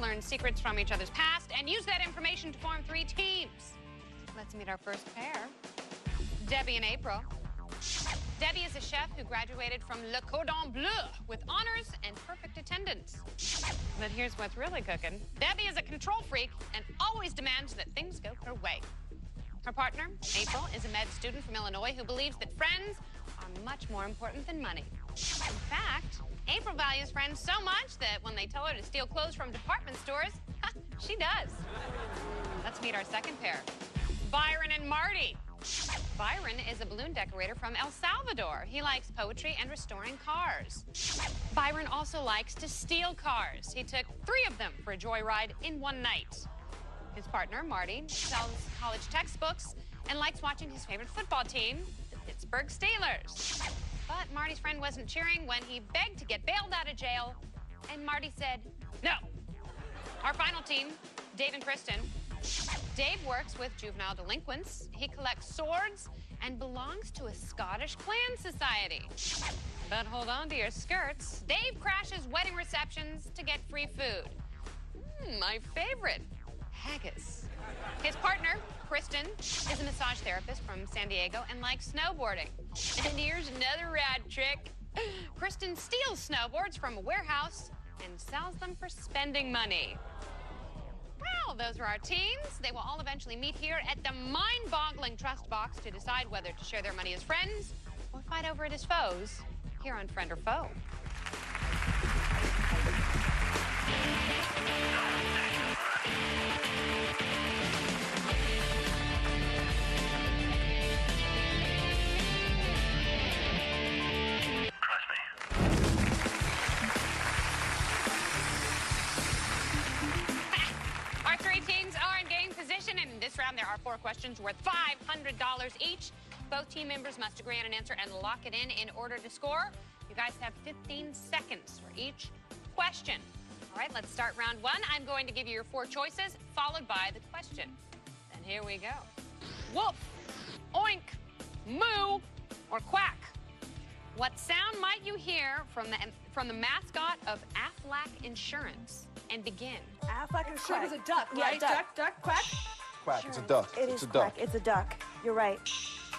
learn secrets from each other's past, and use that information to form 3 teams. Let's meet our first pair. Debbie and April. Debbie is a chef who graduated from Le Cordon Bleu with honors and perfect attendance. But here's what's really cooking. Debbie is a control freak and always demands that things go her way. Her partner, April, is a med student from Illinois who believes that friends are much more important than money. In fact, April values friends so much that when they tell her to steal clothes from department stores, she does. Let's meet our second pair. Byron and Marty. Byron is a balloon decorator from El Salvador. He likes poetry and restoring cars. Byron also likes to steal cars. He took 3 of them for a joyride in one night. His partner, Marty, sells college textbooks and likes watching his favorite football team, the Pittsburgh Steelers. But Marty's friend wasn't cheering when he begged to get bailed out of jail, and Marty said, no. Our final team, Dave and Kristen. Dave works with juvenile delinquents. He collects swords and belongs to a Scottish clan society. But hold on to your skirts. Dave crashes wedding receptions to get free food. My favorite, haggis. His partner, Kristen, is a massage therapist from San Diego and likes snowboarding. And here's another rad trick. Kristen steals snowboards from a warehouse and sells them for spending money. Well, those are our teams. They will all eventually meet here at the mind-boggling trust box to decide whether to share their money as friends or fight over it as foes here on Friend or Foe. Our 3 teams are in game position, and in this round there are 4 questions worth $500 each. Both team members must agree on an answer and lock it in order to score. You guys have 15 seconds for each question. All right, let's start round 1. I'm going to give you your 4 choices, followed by the question. And here we go. Woof, oink, moo, or quack? What sound might you hear from the mascot of Aflac Insurance? And begin. Aflac Insurance is a duck, right? Yeah, duck, quack. Quack, Sure. it's a duck. It's a quack. duck. It's a duck. You're right.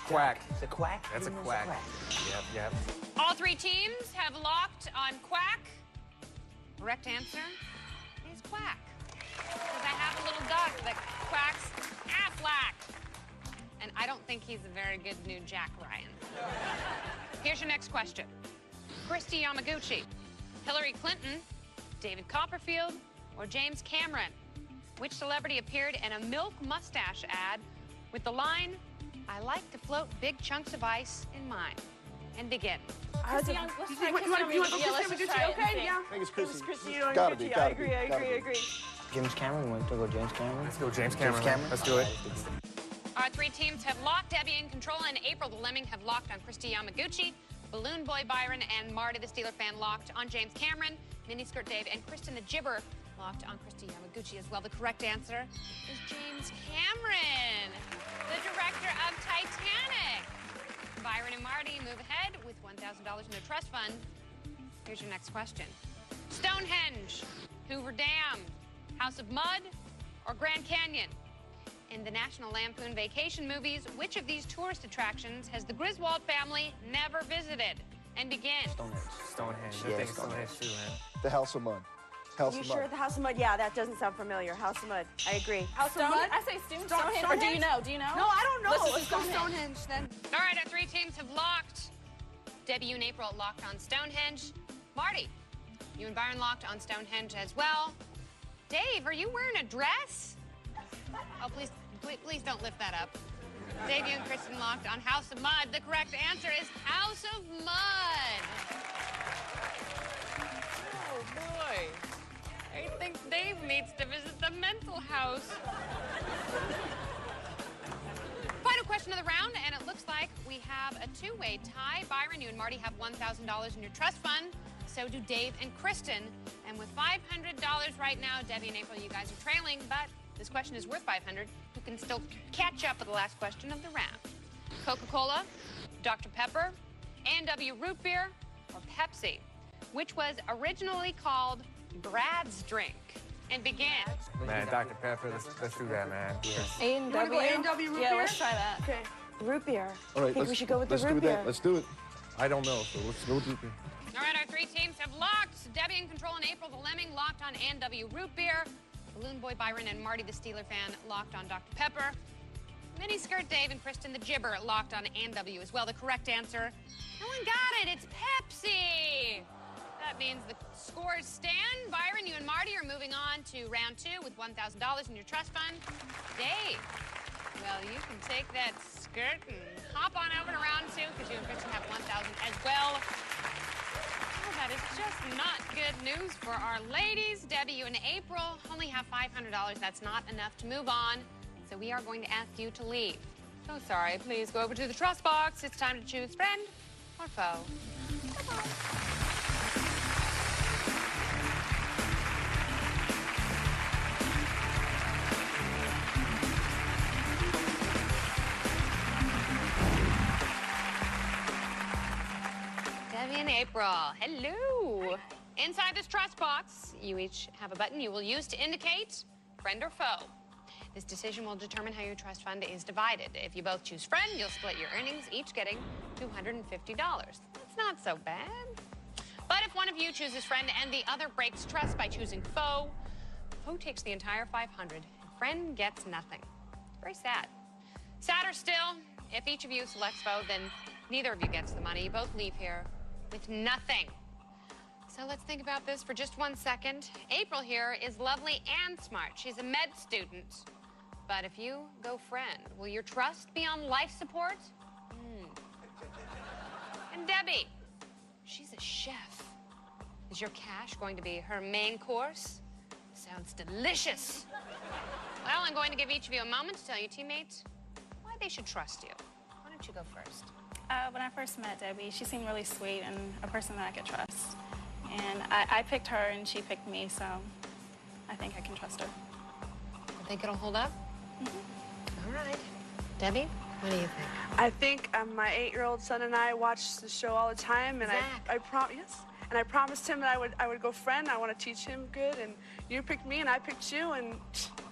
Quack. It's a quack? That's a quack. Yep. All 3 teams have locked on quack. Correct answer is quack. Because I have a little duck that quacks Aflac. And I don't think he's a very good new Jack Ryan. Here's your next question. Christy Yamaguchi, Hillary Clinton, David Copperfield, or James Cameron? Which celebrity appeared in a Milk Mustache ad with the line, I like to float big chunks of ice in mine? And begin. Let's try Christy Yamaguchi, okay? Yeah. I think it's Christy. Christy Gotta be, Yamaguchi. gotta be, I agree. James Cameron, want to go James Cameron? Let's go James Cameron. Let's do it. Our 3 teams have locked. Debbie in control and April the Lemming have locked on Christy Yamaguchi. Balloon Boy Byron and Marty the Steeler fan locked on James Cameron. Miniskirt Dave and Kristen the Gibber locked on Christy Yamaguchi as well. The correct answer is James Cameron, the director of Titanic. Byron and Marty move ahead with $1,000 in their trust fund. Here's your next question. Stonehenge, Hoover Dam, House of Mud, or Grand Canyon? In the National Lampoon Vacation movies, which of these tourist attractions has the Griswold family never visited? And begin. Stonehenge. Yeah, I think it's Stonehenge too, man. The House of Mud. House You of sure Mud. the House of Mud? Yeah, that doesn't sound familiar. House of Mud. I agree. House of Mud? I say Stonehenge. Or do you know? No, I don't know. Let's go Stonehenge then. All right, our 3 teams have locked. Debbie, you and April locked on Stonehenge. Marty, you and Byron locked on Stonehenge as well. Dave, are you wearing a dress? Oh, please don't lift that up. Dave, you and Kristen locked on House of Mud. The correct answer is House of Mud. Oh, boy. I think Dave needs to visit the mental house. Final question of the round, and it looks like we have a 2-way tie. Byron, you and Marty have $1,000 in your trust fund. So do Dave and Kristen. And with $500 right now, Debbie and April, you guys are trailing, but this question is worth $500. You can still catch up with the last question of the round. Coca-Cola, Dr. Pepper, A&W Root Beer, or Pepsi? Which was originally called Brad's Drink? and begin. Man, Dr. Pepper, let's do that, man. A&W? You wanna go A&W root Yeah, beer? let's try that. Okay. Root beer. All right, I think we should go with the root beer. Let's do it. I don't know, so let's go with root beer. All right, our three teams have locked. Debbie in control and April the Lemming locked on A&W root beer. Balloon Boy Byron and Marty the Steeler fan locked on Dr. Pepper. Miniskirt Dave and Kristen the Gibber locked on A&W as well. The correct answer, no one got it. It's Pepsi. That means the scores stand. Byron, you and Marty are moving on to round 2 with $1,000 in your trust fund. Dave, well, you can take that skirt and hop on over to round 2 because you and Kristen have $1,000 as well. Oh, that is just not good news for our ladies. Debbie, you and April only have $500. That's not enough to move on. So we are going to ask you to leave. So sorry. Please go over to the trust box. It's time to choose friend or foe. Come on. Debbie and April, hello. Inside this trust box, you each have a button you will use to indicate friend or foe. This decision will determine how your trust fund is divided. If you both choose friend, you'll split your earnings, each getting $250. That's not so bad. But if one of you chooses friend and the other breaks trust by choosing foe, foe takes the entire $500 and friend gets nothing. Very sad. Sadder still, if each of you selects foe, then neither of you gets the money. You both leave here with nothing. So let's think about this for just 1 second. April here is lovely and smart. She's a med student. But if you go friend, will your trust be on life support? And Debbie, she's a chef. Is your cash going to be her main course? Sounds delicious. Well, I'm going to give each of you a moment to tell your teammates why they should trust you. Why don't you go first? When I first met Debbie, she seemed really sweet and a person that I could trust. And I picked her and she picked me, so I think I can trust her. You think it'll hold up? All right. Debbie, what do you think? I think my 8-year-old son and I watch the show all the time, and I promised him that I would go friend. I want to teach him good, and you picked me and I picked you, and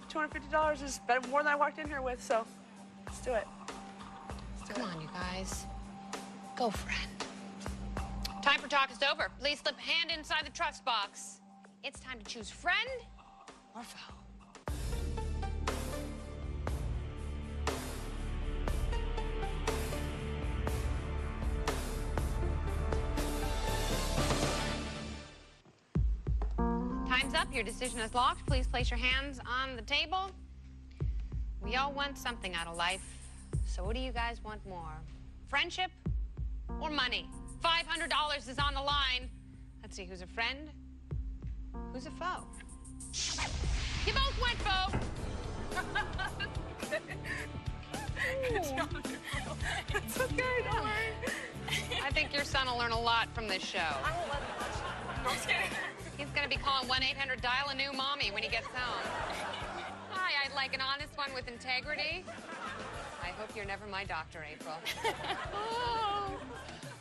$250 is better, more than I walked in here with. So let's do it. Come on, you guys. Go friend. Time for talk is over. Please slip a hand inside the trust box. It's time to choose friend or foe. Time's up. Your decision is locked. Please place your hands on the table. We all want something out of life. So what do you guys want more? Friendship or money? $500 is on the line. Let's see who's a friend, who's a foe. You both went foe. It's okay, don't worry. I think your son will learn a lot from this show. I won't let him touch it. I'm scared. He's going to be calling 1-800-DIAL-A-NEW-MOMMY when he gets home. Hi, I'd like an honest one with integrity. I hope you're never my doctor, April. Oh.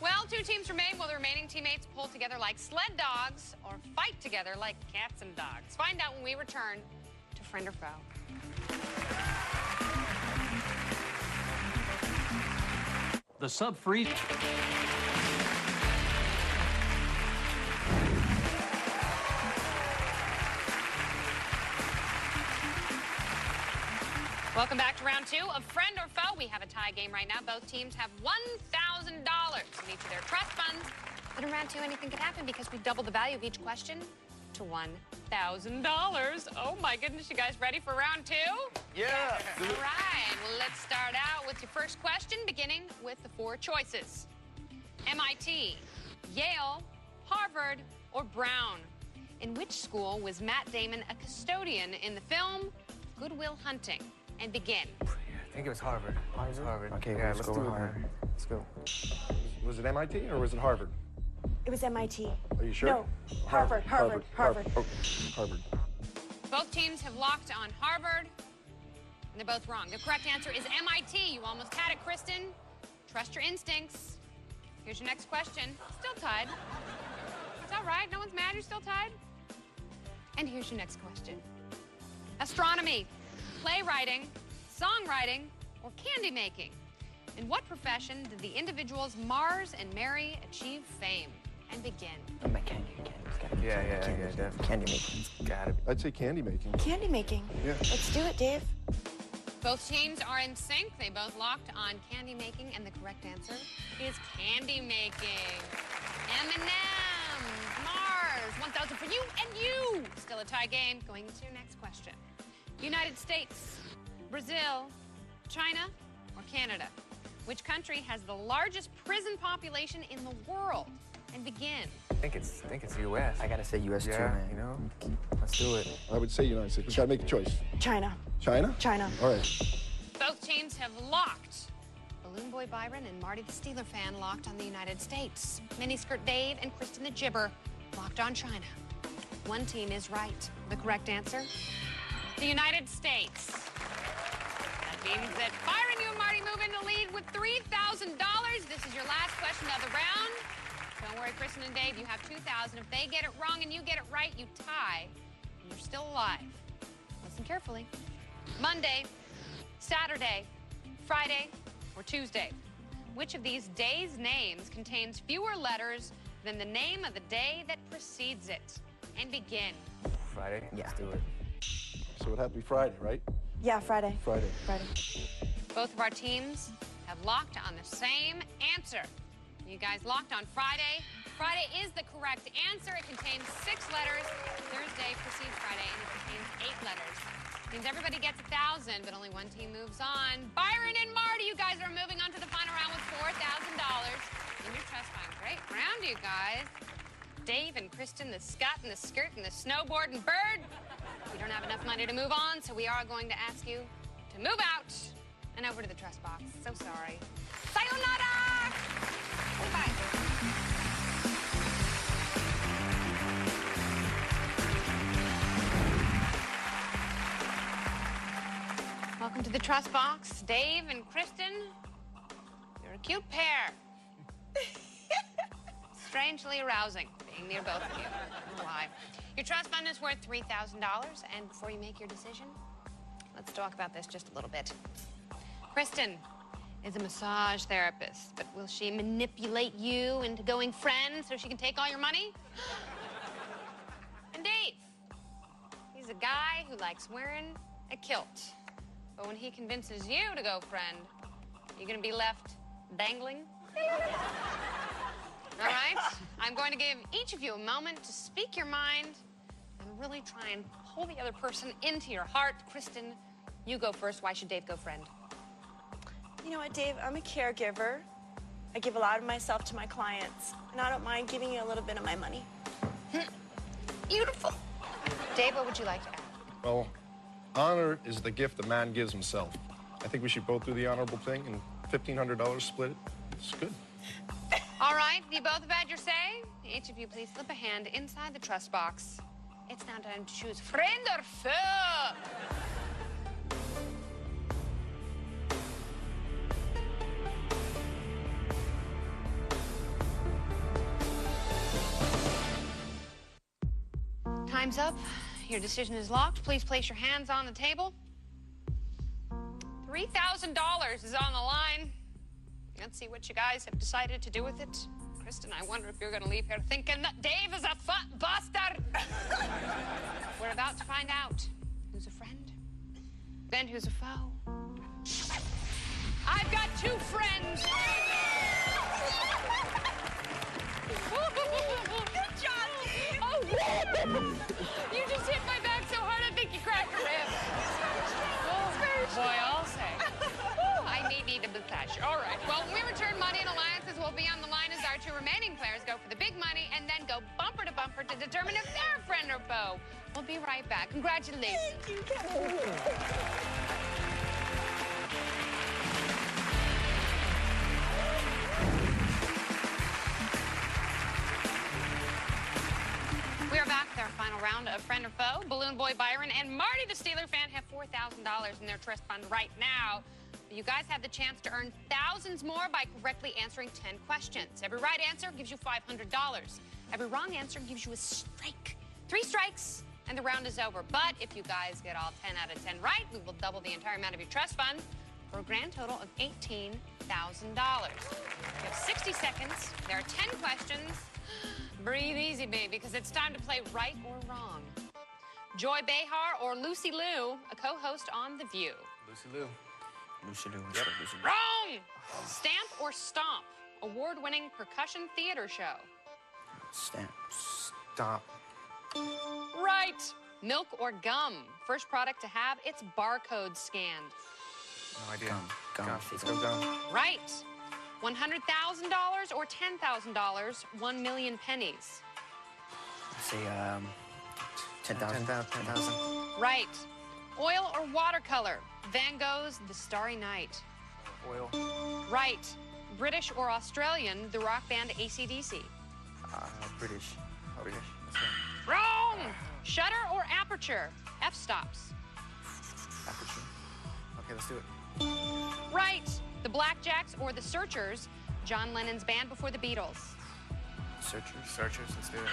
Well, 2 teams remain. Will the remaining teammates pull together like sled dogs or fight together like cats and dogs? Find out when we return to Friend or Foe. The sub-freeze. Welcome back to round 2 of Friend or Foe. We have a tie game right now. Both teams have $1,000 in each of their trust funds. But in round 2, anything could happen because we doubled the value of each question to $1,000. Oh my goodness, you guys ready for round 2? Yeah. All right, well, let's start out with your first question, beginning with the 4 choices. MIT, Yale, Harvard, or Brown? In which school was Matt Damon a custodian in the film Good Will Hunting? And begin. I think it was Harvard. Harvard. Okay, yeah, let's go do with it, Harvard. man. Let's go. Was it MIT or was it Harvard? It was MIT. Are you sure? No, Harvard. Okay, Harvard. Both teams have locked on Harvard, and they're both wrong. The correct answer is MIT. You almost had it, Kristen. Trust your instincts. Here's your next question. Still tied. It's all right. No one's mad. You're still tied. And here's your next question. Astronomy, playwriting, songwriting, or candy making? In what profession did the individuals Mars and Mary achieve fame? And begin. Candy. It's gotta be Yeah, definitely. Candy making. Got it. I'd say candy making. Candy making. Yeah. Let's do it, Dave. Both teams are in sync. They both locked on candy making, and the correct answer is candy making. M&M's, Mars, 1,000 for you and you. Still a tie game. Going into your next question. United States, Brazil, China, or Canada? Which country has the largest prison population in the world? And begin. I think it's U.S. I gotta say U.S. too, Yeah, man. you know? Let's do it. I would say United States. We gotta make a choice. China. China? China. All right. Both teams have locked. Balloon Boy Byron and Marty the Steeler fan locked on the United States. Miniskirt Dave and Kristen the Gibber locked on China. One team is right. The correct answer? The United States. That means that Byron, you and Marty move into lead with $3,000. This is your last question of the round. Don't worry, Kristen and Dave, you have $2,000. If they get it wrong and you get it right, you tie, and you're still alive. Listen carefully. Monday, Saturday, Friday, or Tuesday? Which of these days' names contains fewer letters than the name of the day that precedes it? And begin. Friday? Yeah. Let's do it. So it'd have to be Friday, right? Yeah, Friday. Friday. Friday. Both of our teams have locked on the same answer. You guys locked on Friday. Friday is the correct answer. It contains 6 letters. Thursday precedes Friday, and it contains 8 letters. Means everybody gets 1,000, but only one team moves on. Byron and Marty, you guys are moving on to the final round with $4,000 in your trust fund. Great round, you guys. Dave and Kristen, the Scott and the skirt and the snowboard and bird. We don't have enough money to move on, so we are going to ask you to move out and over to the trust box. So sorry. Sayonara! Bye. Welcome to the trust box. Dave and Kristen, you're a cute pair. Strangely arousing being near both of you. Why? Your trust fund is worth $3,000, and before you make your decision, let's talk about this just a little bit. Kristen is a massage therapist, but will she manipulate you into going friends so she can take all your money? And Dave, he's a guy who likes wearing a kilt. But when he convinces you to go friend, you're gonna be left dangling. All right? I'm going to give each of you a moment to speak your mind and really try and pull the other person into your heart. Kristen, you go first. Why should Dave go friend? You know what, Dave? I'm a caregiver. I give a lot of myself to my clients, and I don't mind giving you a little bit of my money. Beautiful. Dave, what would you like to add? Well, honor is the gift a man gives himself. I think we should both do the honorable thing and $1,500 split it. It's good. All right, you both have had your say. Each of you please slip a hand inside the trust box. It's now time to choose Freind or Foe. Time's up. Your decision is locked. Please place your hands on the table. $3,000 is on the line. Let's see what you guys have decided to do with it. Kristen, I wonder if you're going to leave here thinking that Dave is a bastard. We're about to find out who's a friend, then who's a foe. I've got 2 friends. Good job, Dave! Oh, you just hit my back so hard I think you cracked a rib. Boy, I'll say. I need a massage. All right. Well, when we return, Money and Alliances will be on the line as our 2 remaining players go for the big money and then go bumper to bumper to determine if they're a friend or foe. We'll be right back. Congratulations. Thank you, Kevin. We are back with our final round of Friend or Foe. Balloon Boy Byron and Marty the Steeler fan have $4,000 in their trust fund right now. You guys have the chance to earn thousands more by correctly answering 10 questions. Every right answer gives you $500. Every wrong answer gives you a strike. 3 strikes, and the round is over. But if you guys get all 10 out of 10 right, we will double the entire amount of your trust fund for a grand total of $18,000. You have 60 seconds. There are 10 questions. Breathe easy, baby, because it's time to play right or wrong. Joy Behar or Lucy Liu, a co-host on The View? Lucy Liu. Lucy Liu. Yep. Lucy Liu. Wrong! Stamp or Stomp, award-winning percussion theater show? Stamp. Stop. Right. Milk or gum, first product to have its barcode scanned? No idea. Gum. Let's go gum. Right. $100,000 or $10,000, 1 million pennies? Let's say 10,000. 10,000. Right. Oil or watercolor, Van Gogh's The Starry Night? Oil. Right. British or Australian, the rock band AC/DC? British. British. Wrong! Shutter or aperture, f-stops? Aperture. Okay, let's do it. Right. The Blackjacks or the Searchers, John Lennon's band before the Beatles? Searchers. Searchers, let's do it.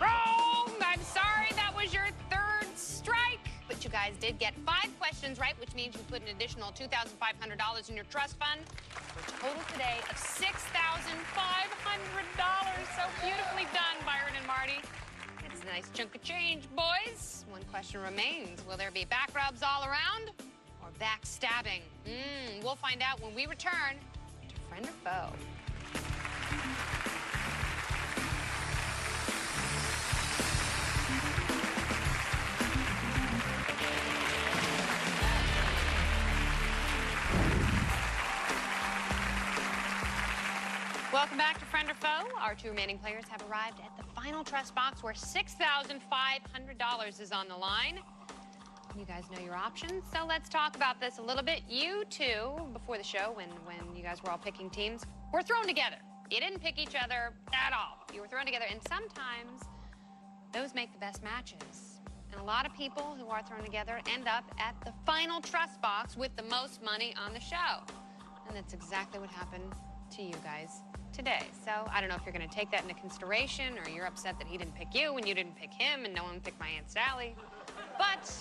Wrong! I'm sorry, that was your third strike. But you guys did get 5 questions right, which means you put an additional $2,500 in your trust fund for a total today of $6,500. So beautifully done, Byron and Marty. It's a nice chunk of change, boys. One question remains. Will there be back rubs all around or backstabbing? We'll find out when we return to Friend or Foe. Welcome back to Friend or Foe. Our 2 remaining players have arrived at the final trust box where $6,500 is on the line. You guys know your options, so let's talk about this a little bit. You two, before the show, when you guys were all picking teams, were thrown together. You didn't pick each other at all. You were thrown together, and sometimes those make the best matches. And a lot of people who are thrown together end up at the final trust box with the most money on the show. And that's exactly what happened to you guys today. So I don't know if you're going to take that into consideration or you're upset that he didn't pick you and you didn't pick him and no one picked my Aunt Sally. But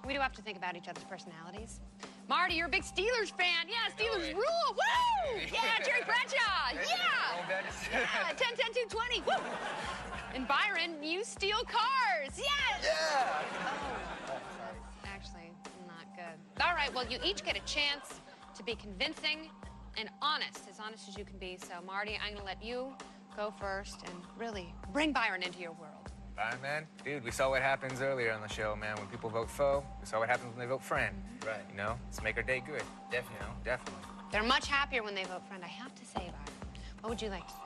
we do have to think about each other's personalities. Marty, you're a big Steelers fan. Yeah, Steelers rule. Woo! Yeah, Jerry Bradshaw. Yeah. Yeah, 10, 10, 2, 20. Woo! And Byron, you steal cars. Yes. Yeah. Oh, actually, not good. All right, well, you each get a chance to be convincing and honest as you can be. So, Marty, I'm going to let you go first and really bring Byron into your world. Byron, man. Dude, we saw what happens earlier on the show, man. When people vote foe, we saw what happens when they vote friend. Right. You know, let's make our day good. Definitely. You know, definitely. They're much happier when they vote friend, I have to say, Byron. What would you like to say?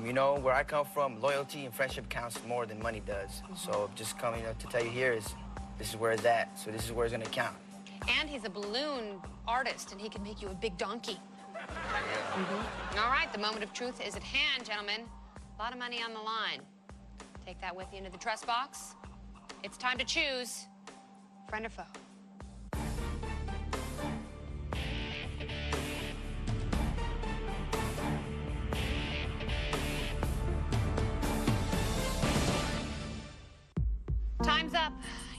You know, where I come from, loyalty and friendship counts more than money does. So just coming to tell you here is, this is where it's at. So this is where it's gonna count. And he's a balloon artist, and he can make you a big donkey. All right, the moment of truth is at hand, gentlemen. A lot of money on the line. Take that with you into the trust box. It's time to choose friend or foe. Time's up.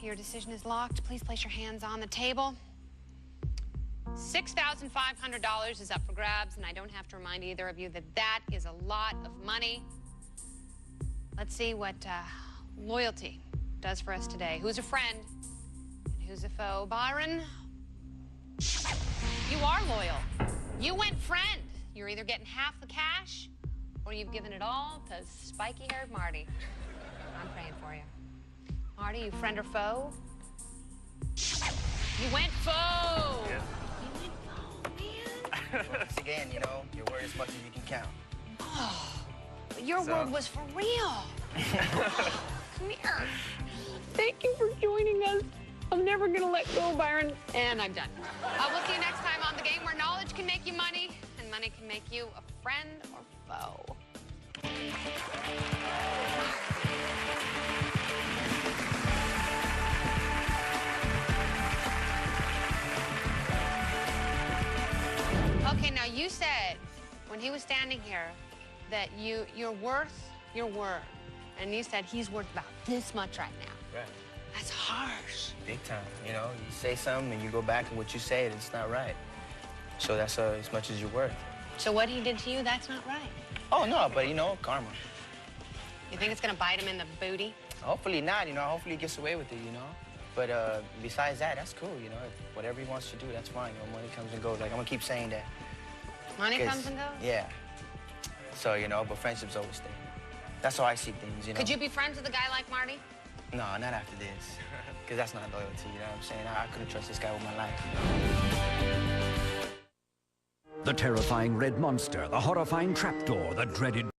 Your decision is locked. Please place your hands on the table. $6,500 is up for grabs, and I don't have to remind either of you that that is a lot of money. Let's see what loyalty does for us today. Who's a friend and who's a foe? Byron, you are loyal. You went friend. You're either getting half the cash or you've given it all to spiky-haired Marty. I'm praying for you. Marty, you friend or foe? You went foe. Yeah. You went foe, man. Once again, you know, your word as much as you can count. Oh, but your So- word was for real. Come here. Thank you for joining us. I'm never gonna let go, Byron. And I'm done. We'll see you next time on the game where knowledge can make you money and money can make you a friend or foe. Okay, now you said when he was standing here that you're worth your word. and you said he's worth about this much right now. Right. That's harsh. Big time, you know? You say something and you go back and what you say, it's not right. So that's as much as you're worth. So what he did to you, that's not right. Oh, no, but, you know, karma. You think it's gonna bite him in the booty? Hopefully not, you know? Hopefully he gets away with it, you know? But besides that, that's cool, you know? Whatever he wants to do, that's fine. You know, money comes and goes. Like, I'm gonna keep saying that. Money comes and goes? Yeah. So, you know, but friendships always stay. That's how I see things, you know? Could you be friends with a guy like Marty? No, not after this. Because that's not loyalty, you know what I'm saying? I couldn't trust this guy with my life. The terrifying red monster, the horrifying trapdoor, the dreaded